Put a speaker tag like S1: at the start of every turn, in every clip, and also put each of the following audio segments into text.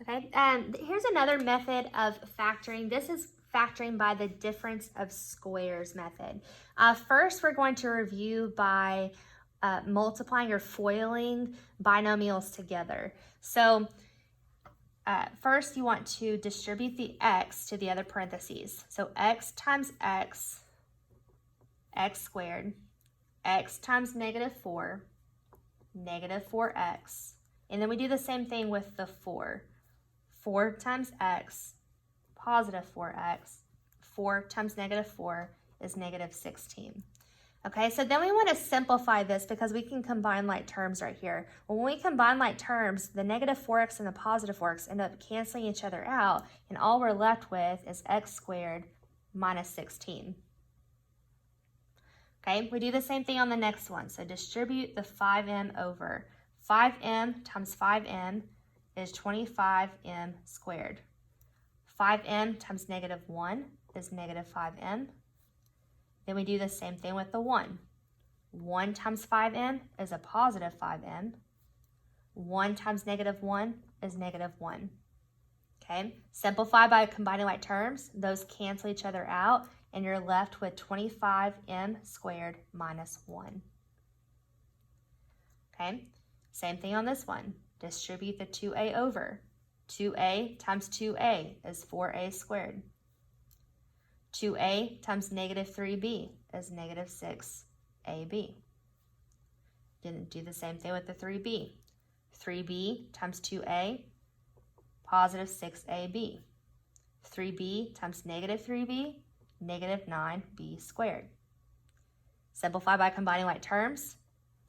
S1: Okay, here's another method of factoring. This is factoring by the difference of squares method. First, we're going to review by multiplying or foiling binomials together. So first, you want to distribute the x to the other parentheses. So x times x, x squared, x times -4, -4x. And then we do the same thing with the 4. 4 times x, positive 4x. 4 times -4 is -16. Okay, so then we want to simplify this because we can combine like terms right here. When we combine like terms, the -4x and the positive 4x end up canceling each other out, and all we're left with is x squared minus 16. Okay, we do the same thing on the next one. So distribute the 5m over. 5m times 5m is 25m squared. 5m times -1 is -5m. Then we do the same thing with the 1. 1 times 5m is a positive 5m. 1 times -1 is -1. Okay, simplify by combining like terms. Those cancel each other out, and you're left with 25m squared minus 1. Okay, same thing on this one. Distribute the 2a over. 2a times 2a is 4a squared. 2a times -3b is -6ab. Then do the same thing with the 3b. 3b times 2a, positive 6ab. 3b times -3b, -9b squared. Simplify by combining like terms.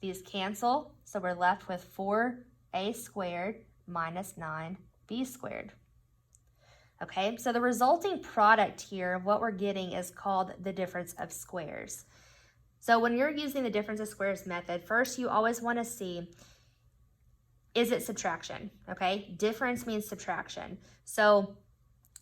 S1: These cancel, so we're left with 4a squared minus 9b squared. Okay, so the resulting product here, what we're getting is called the difference of squares. So when you're using the difference of squares method, first you always want to see, is it subtraction? Okay, difference means subtraction. So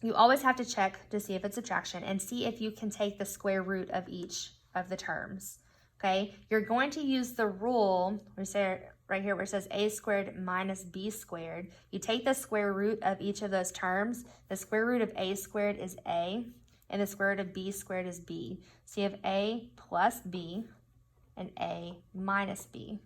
S1: you always have to check to see if it's subtraction and see if you can take the square root of each of the terms. Okay, you're going to use the rule, we say right here where it says a squared minus b squared. You take the square root of each of those terms. The square root of a squared is a, and the square root of b squared is b. So you have a plus b and a minus b.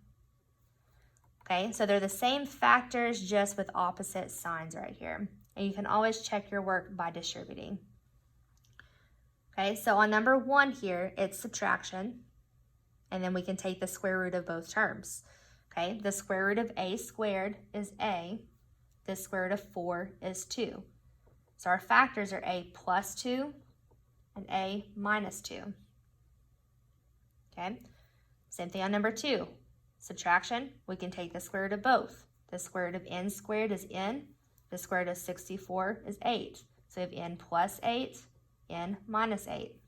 S1: Okay, so they're the same factors, just with opposite signs right here. And you can always check your work by distributing. Okay, so on number 1 here, it's subtraction. And then we can take the square root of both terms. Okay, the square root of a squared is a. The square root of 4 is 2. So our factors are a plus 2 and a minus 2. Okay, same thing on number 2. Subtraction, we can take the square root of both. The square root of n squared is n. The square root of 64 is 8. So we have n plus 8, n minus 8.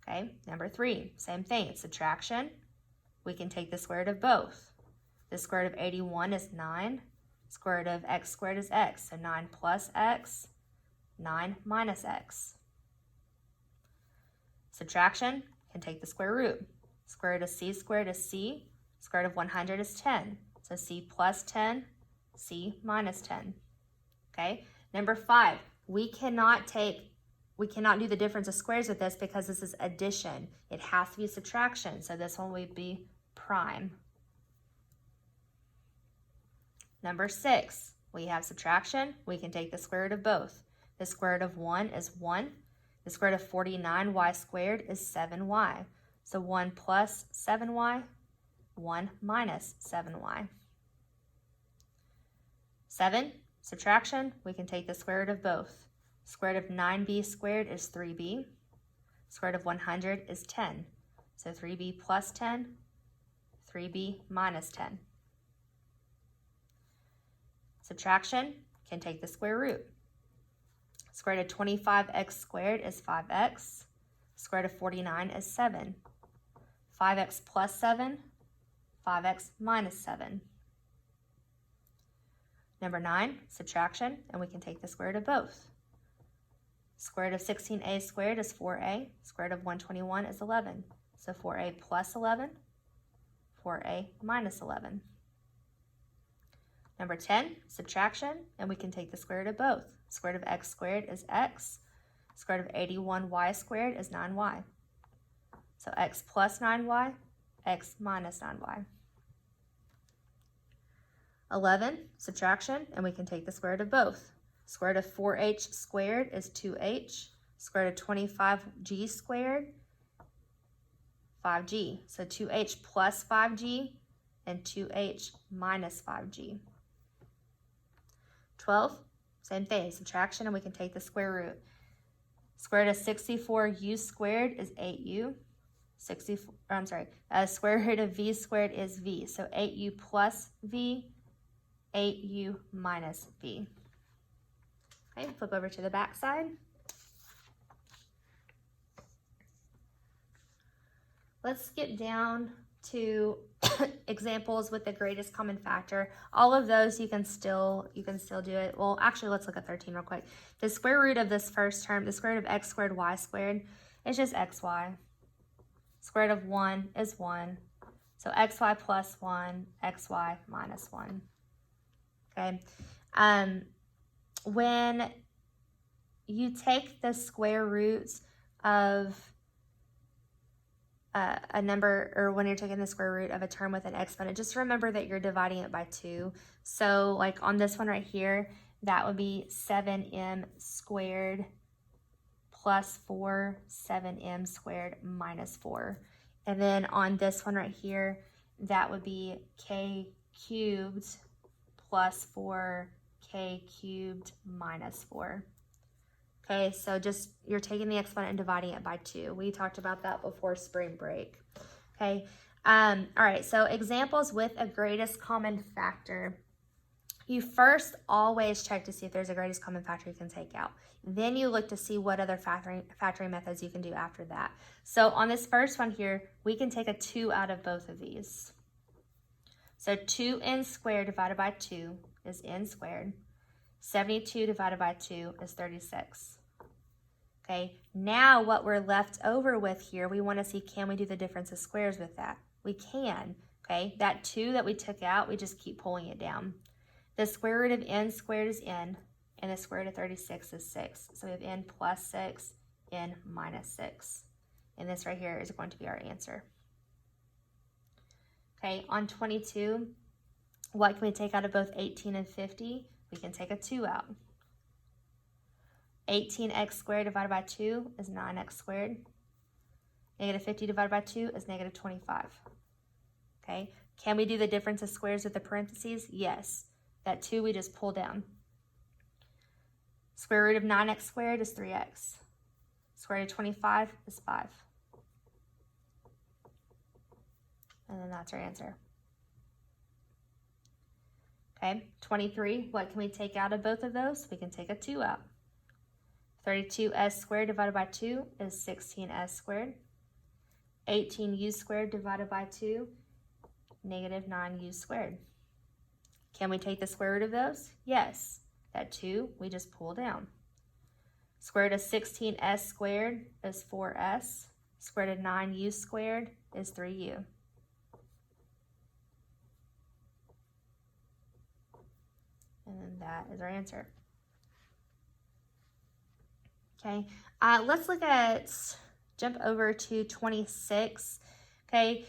S1: Okay, number 3, same thing, subtraction. We can take the square root of both. The square root of 81 is 9. Square root of x squared is x. So 9 plus x, 9 minus x. Subtraction, can take the square root. Square root of c squared is c. Square root of 100 is 10. So c plus 10, c minus 10. Okay, number 5, we cannot do the difference of squares with this because this is addition. It has to be subtraction, so this one would be prime. Number 6, we have subtraction. We can take the square root of both. The square root of 1 is 1. The square root of 49y squared is 7y. So 1 plus 7y, 1 minus 7y. 7, subtraction. We can take the square root of both. Square root of 9b squared is 3b. Square root of 100 is 10. So 3b plus 10, 3b minus 10. Subtraction, can take the square root. Square root of 25x squared is 5x. Square root of 49 is 7. 5x plus 7, 5x minus 7. Number 9, subtraction, and we can take the square root of both. Square root of 16a squared is 4a. Square root of 121 is 11. So 4a plus 11, 4a minus 11. Number 10, subtraction, and we can take the square root of both. Square root of x squared is x. Square root of 81y squared is 9y. So x plus 9y, x minus 9y. 11, subtraction, and we can take the square root of both. Square root of 4h squared is 2h. Square root of 25g squared, 5g. So 2h plus 5g and 2h minus 5g. 12, same thing, subtraction, and we can take the square root. Square root of 64u squared is 8u. Square root of v squared is v. So 8u plus v, 8u minus v. Okay, flip over to the back side. Let's skip down to examples with the greatest common factor. All of those you can still do it. Well, actually, let's look at 13 real quick. The square root of this first term, the square root of x squared y squared, is just xy. Square root of 1 is 1. So xy plus 1, xy minus 1. Okay. When you take the square roots of a number, or when you're taking the square root of a term with an exponent, just remember that you're dividing it by 2. So like on this one right here, that would be 7m squared plus 4, 7m squared minus 4. And then on this one right here, that would be k cubed plus 4k cubed minus 4. Okay, so just you're taking the exponent and dividing it by 2. We talked about that before spring break. Okay, all right, so examples with a greatest common factor. You first always check to see if there's a greatest common factor you can take out. Then you look to see what other factoring methods you can do after that. So on this first one here, we can take a 2 out of both of these. So 2n squared divided by 2 is n squared. 72 divided by 2 is 36. Okay, now what we're left over with here, we want to see, can we do the difference of squares with that? We can. Okay, that 2 that we took out, we just keep pulling it down. The square root of n squared is n, and the square root of 36 is 6. So we have n plus 6, n minus 6. And this right here is going to be our answer. Okay, on 22, what can we take out of both 18 and 50? We can take a 2 out. 18x squared divided by 2 is 9x squared. Negative 50 divided by 2 is negative 25. Okay, can we do the difference of squares with the parentheses? Yes. That 2 we just pull down. Square root of 9x squared is 3x. Square root of 25 is 5. And then that's our answer. Okay, 23, what can we take out of both of those? We can take a 2 out. 32s squared divided by 2 is 16s squared. 18u squared divided by 2, negative 9u squared. Can we take the square root of those? Yes. That 2, we just pull down. Square root of 16s squared is 4s. Square root of 9u squared is 3u. And then that is our answer. Okay, let's look at, jump over to 26. Okay,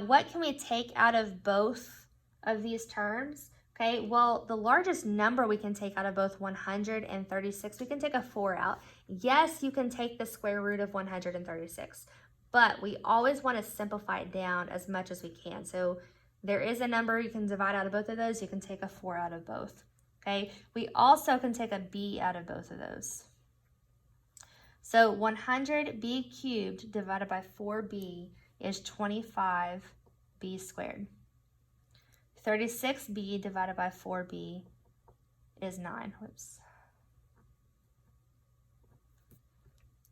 S1: what can we take out of both of these terms? Okay, well, the largest number we can take out of both 136, we can take a 4 out. Yes, you can take the square root of 136, but we always want to simplify it down as much as we can. So there is a number you can divide out of both of those. You can take a 4 out of both. Okay, we also can take a b out of both of those. So 100b cubed divided by 4b is 25b squared. 36b divided by 4b is 9. Whoops.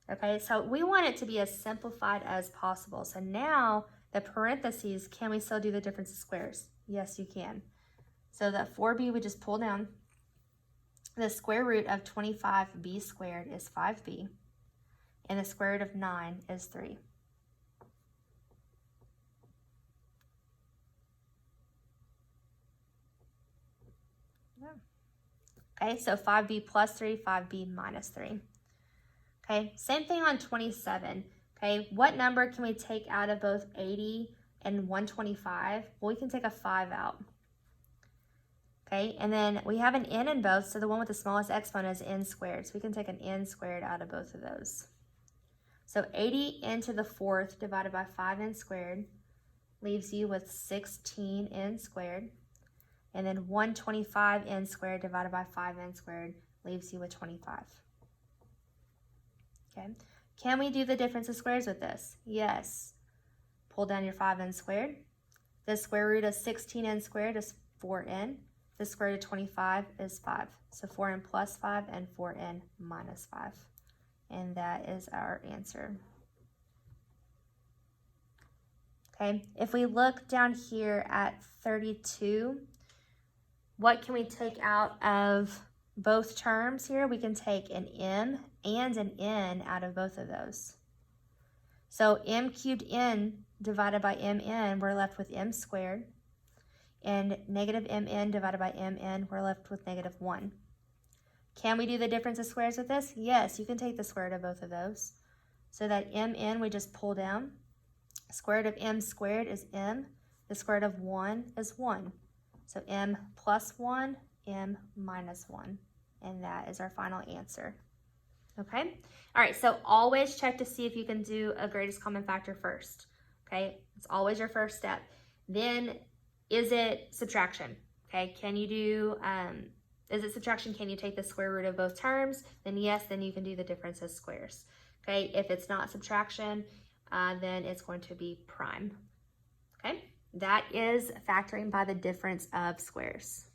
S1: Okay, so we want it to be as simplified as possible. So now the parentheses, can we still do the difference of squares? Yes, you can. So that 4b we just pull down. The square root of 25b squared is 5b. And the square root of 9 is 3. Okay, so 5b plus 3, 5b minus 3. Okay, same thing on 27. Okay, what number can we take out of both 80 and 125? Well, we can take a 5 out. Okay, and then we have an n in both, so the one with the smallest exponent is n squared. So we can take an n squared out of both of those. So 80n to the 4th divided by 5n squared leaves you with 16n squared. And then 125n squared divided by 5n squared leaves you with 25. Okay, can we do the difference of squares with this? Yes. Pull down your 5n squared. The square root of 16n squared is 4n. The square root of 25 is 5. So 4n plus 5 and 4n minus 5. And that is our answer. Okay, if we look down here at 32, what can we take out of both terms here? We can take an m and an n out of both of those. So m cubed n divided by mn, we're left with m squared. And negative mn divided by mn, we're left with negative 1. Can we do the difference of squares with this? Yes, you can take the square root of both of those. So that mn we just pull down. Square root of m squared is m. The square root of 1 is 1. So m plus 1, m minus 1. And that is our final answer. Okay? All right, so always check to see if you can do a greatest common factor first. Okay? It's always your first step. Then, is it subtraction? Okay, can you do, is it subtraction? Can you take the square root of both terms? Then yes, then you can do the difference as squares. Okay, if it's not subtraction, then it's going to be prime. Okay, that is factoring by the difference of squares.